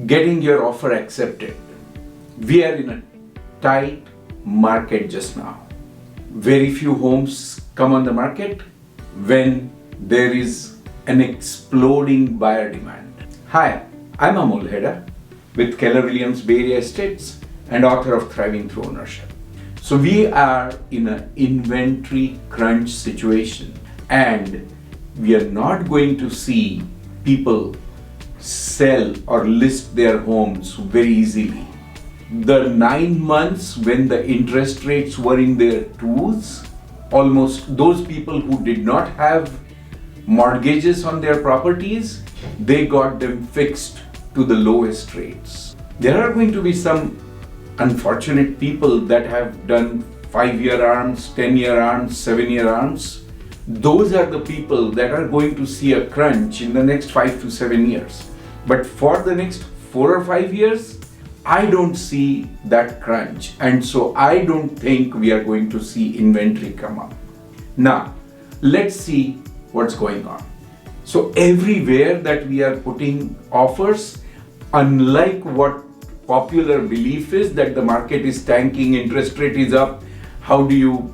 getting your offer accepted. We are in a tight market just now. Very few homes come on the market when there is an exploding buyer demand. Hi, I'm Amol Heda with Keller Williams Bay Area Estates and author of Thriving Through Ownership. So we are in an inventory crunch situation and we are not going to see people sell or list their homes very easily. The 9 months when the interest rates were in their twos, almost those people who did not have mortgages on their properties, they got them fixed to the lowest rates. There are going to be some unfortunate people that have done 5-year arms, 10-year arms, 7-year arms. Those are the people that are going to see a crunch in the next 5 to 7 years. But for the next 4 or 5 years, I don't see that crunch. And so I don't think we are going to see inventory come up. Now, let's see what's going on. So everywhere that we are putting offers, unlike what popular belief is that the market is tanking, interest rate is up, how do you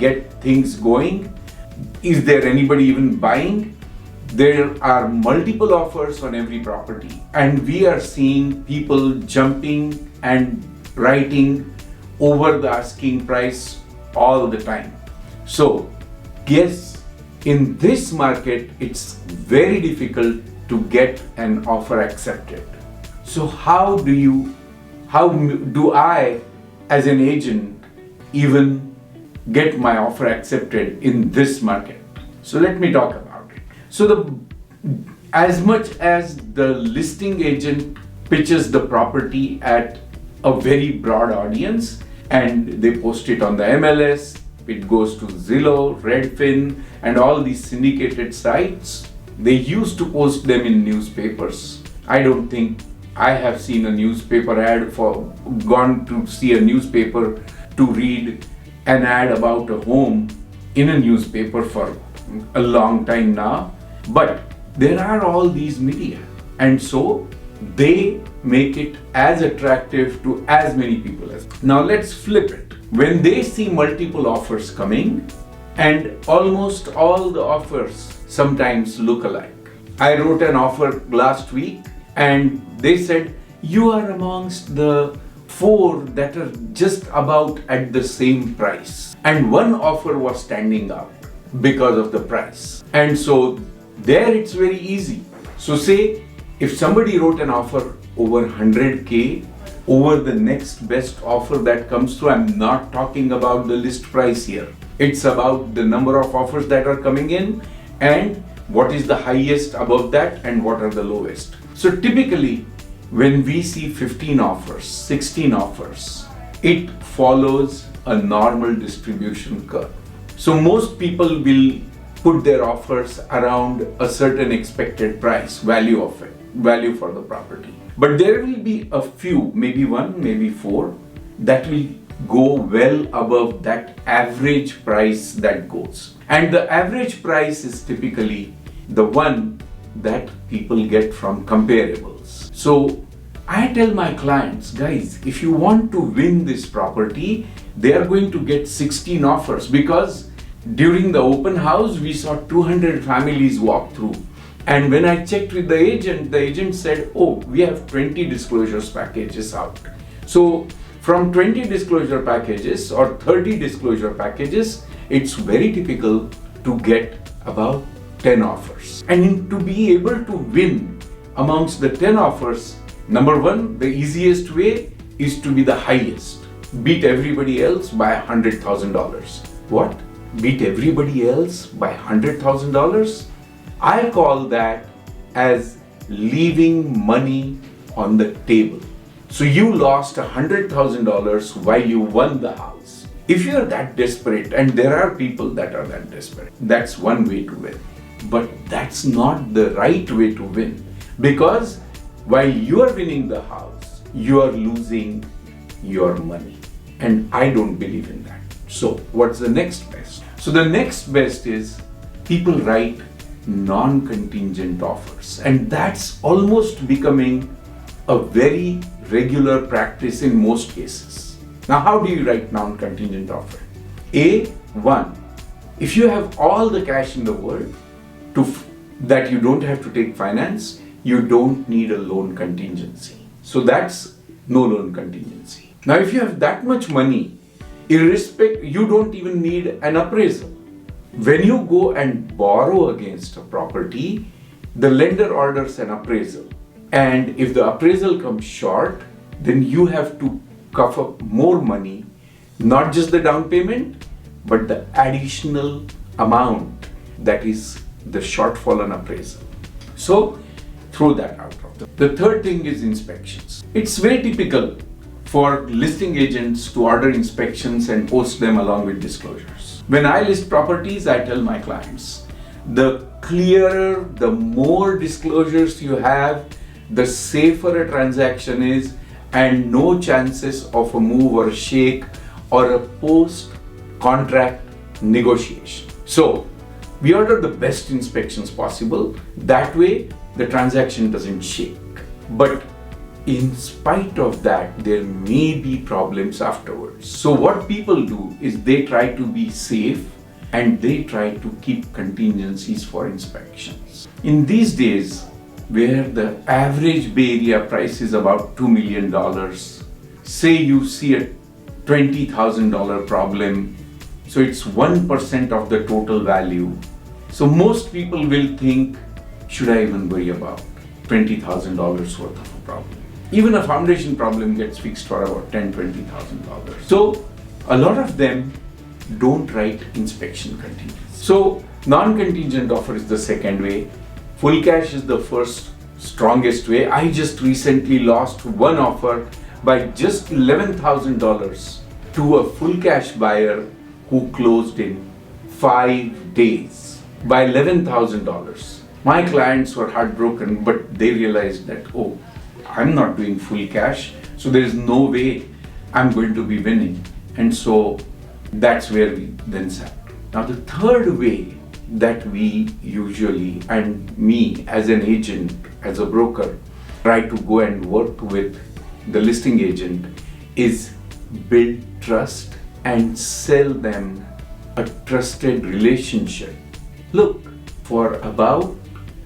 get things going? Is there anybody even buying? There are multiple offers on every property and we are seeing people jumping and writing over the asking price all the time. So yes, in this market, it's very difficult to get an offer accepted. So how do I as an agent even get my offer accepted in this market? So let me talk about it. So as much as the listing agent pitches the property at a very broad audience and they post it on the MLS, it goes to Zillow, Redfin and all these syndicated sites, they used to post them in newspapers. I don't think I have seen a newspaper ad gone to see a newspaper to read an ad about a home in a newspaper for a long time now. But there are all these media and so they make it as attractive to as many people as. Now let's flip it. When they see multiple offers coming and almost all the offers sometimes look alike. I wrote an offer last week and they said, you are amongst the 4 that are just about at the same price. And one offer was standing out because of the price. And so there it's very easy. So say if somebody wrote an offer over 100K, over the next best offer that comes through, I'm not talking about the list price here. It's about the number of offers that are coming in and what is the highest above that and what are the lowest. So typically when we see 15 offers, 16 offers, it follows a normal distribution curve. So most people will put their offers around a certain expected price, value for the property. But there will be a few, maybe 1, maybe 4, that will go well above that average price that goes. And the average price is typically the one that people get from comparables. So I tell my clients, guys, if you want to win this property, they are going to get 16 offers because during the open house, we saw 200 families walk through. And when I checked with the agent said, oh, we have 20 disclosures packages out. So from 20 disclosure packages or 30 disclosure packages, it's very typical to get about 10 offers. And to be able to win amongst the 10 offers, number one, the easiest way is to be the highest. Beat everybody else by $100,000. What? Beat everybody else by $100,000? I call that as leaving money on the table. So you lost $100,000 while you won the house. If you're that desperate, and there are people that are that desperate, that's one way to win. But that's not the right way to win. Because while you are winning the house, you are losing your money. And I don't believe in that. So what's the next best? So the next best is people write non-contingent offers. And that's almost becoming a very regular practice in most cases. Now, how do you write non-contingent offer? One, if you have all the cash in the world that you don't have to take finance, you don't need a loan contingency. So that's no loan contingency. Now, if you have that much money, you don't even need an appraisal. When you go and borrow against a property, the lender orders an appraisal. And if the appraisal comes short, then you have to cough up more money, not just the down payment, but the additional amount that is the shortfall on appraisal. So throw that out of them. The third thing is inspections. It's very typical for listing agents to order inspections and post them along with disclosures. When I list properties, I tell my clients, the clearer, the more disclosures you have, the safer a transaction is, and no chances of a move or a shake or a post-contract negotiation. So we order the best inspections possible. That way the transaction doesn't shake. But in spite of that, there may be problems afterwards. So what people do is they try to be safe and they try to keep contingencies for inspections. In these days, where the average Bay Area price is about $2 million, say you see a $20,000 problem, so it's 1% of the total value. So most people will think, should I even worry about $20,000 worth of a problem? Even a foundation problem gets fixed for about $10,000, $20,000. So a lot of them don't write inspection contingency. So non-contingent offer is the second way. Full cash is the first strongest way. I just recently lost one offer by just $11,000 to a full cash buyer who closed in 5 days by $11,000. My clients were heartbroken, but they realized that, oh, I'm not doing full cash, so there is no way I'm going to be winning. And so that's where we then sat. Now the third way that we usually, and me as an agent, as a broker, try to go and work with the listing agent is build trust and sell them a trusted relationship. Look, for about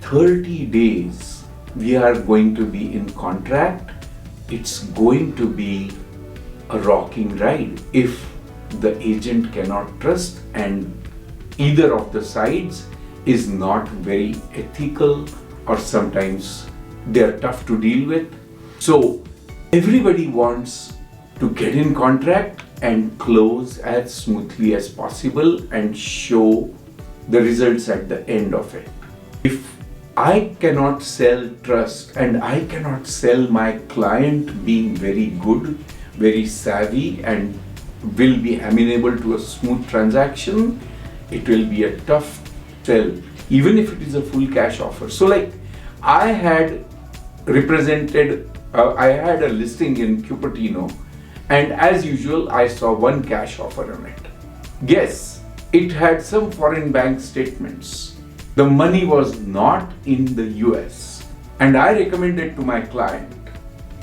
30 days, we are going to be in contract. It's going to be a rocking ride if the agent cannot trust and either of the sides is not very ethical, or sometimes they're tough to deal with. So everybody wants to get in contract and close as smoothly as possible and show the results at the end of it. If I cannot sell trust and I cannot sell my client being very good, very savvy, and will be amenable to a smooth transaction, it will be a tough sell, even if it is a full cash offer. So like I had I had a listing in Cupertino, and as usual, I saw one cash offer on it. Guess, it had some foreign bank statements. The money was not in the US. And I recommended to my client,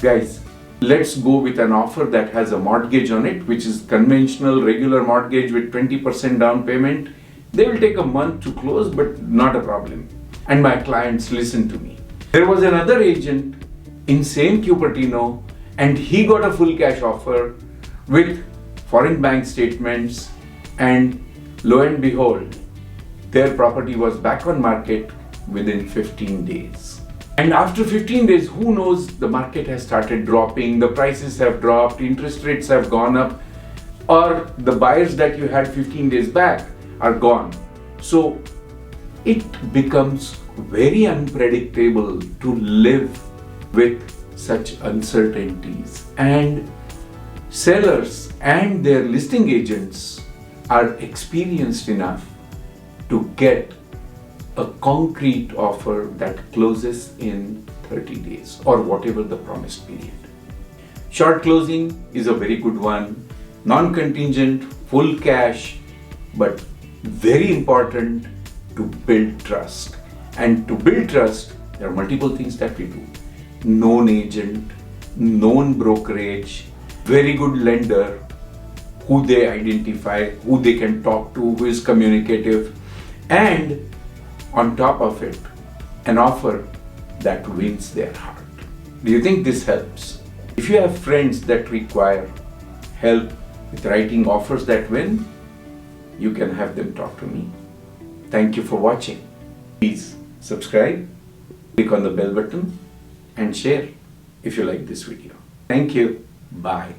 guys, let's go with an offer that has a mortgage on it, which is conventional regular mortgage with 20% down payment. They will take a month to close, but not a problem. And my clients listened to me. There was another agent in same Cupertino, and he got a full cash offer with foreign bank statements, and lo and behold, their property was back on market within 15 days. And after 15 days, who knows, the market has started dropping, the prices have dropped, interest rates have gone up, or the buyers that you had 15 days back are gone. So it becomes very unpredictable to live with such uncertainties, and sellers and their listing agents are experienced enough to get a concrete offer that closes in 30 days or whatever the promised period. Short closing is a very good one, non-contingent, full cash, but very important to build trust. And to build trust, there are multiple things that we do. known agent, known brokerage, very good lender who they identify, who they can talk to, who is communicative, and on top of it, an offer that wins their heart. Do you think this helps? If you have friends that require help with writing offers that win, you can have them talk to me. Thank you for watching. Please subscribe, click on the bell button, and share if you like this video. Thank you. Bye.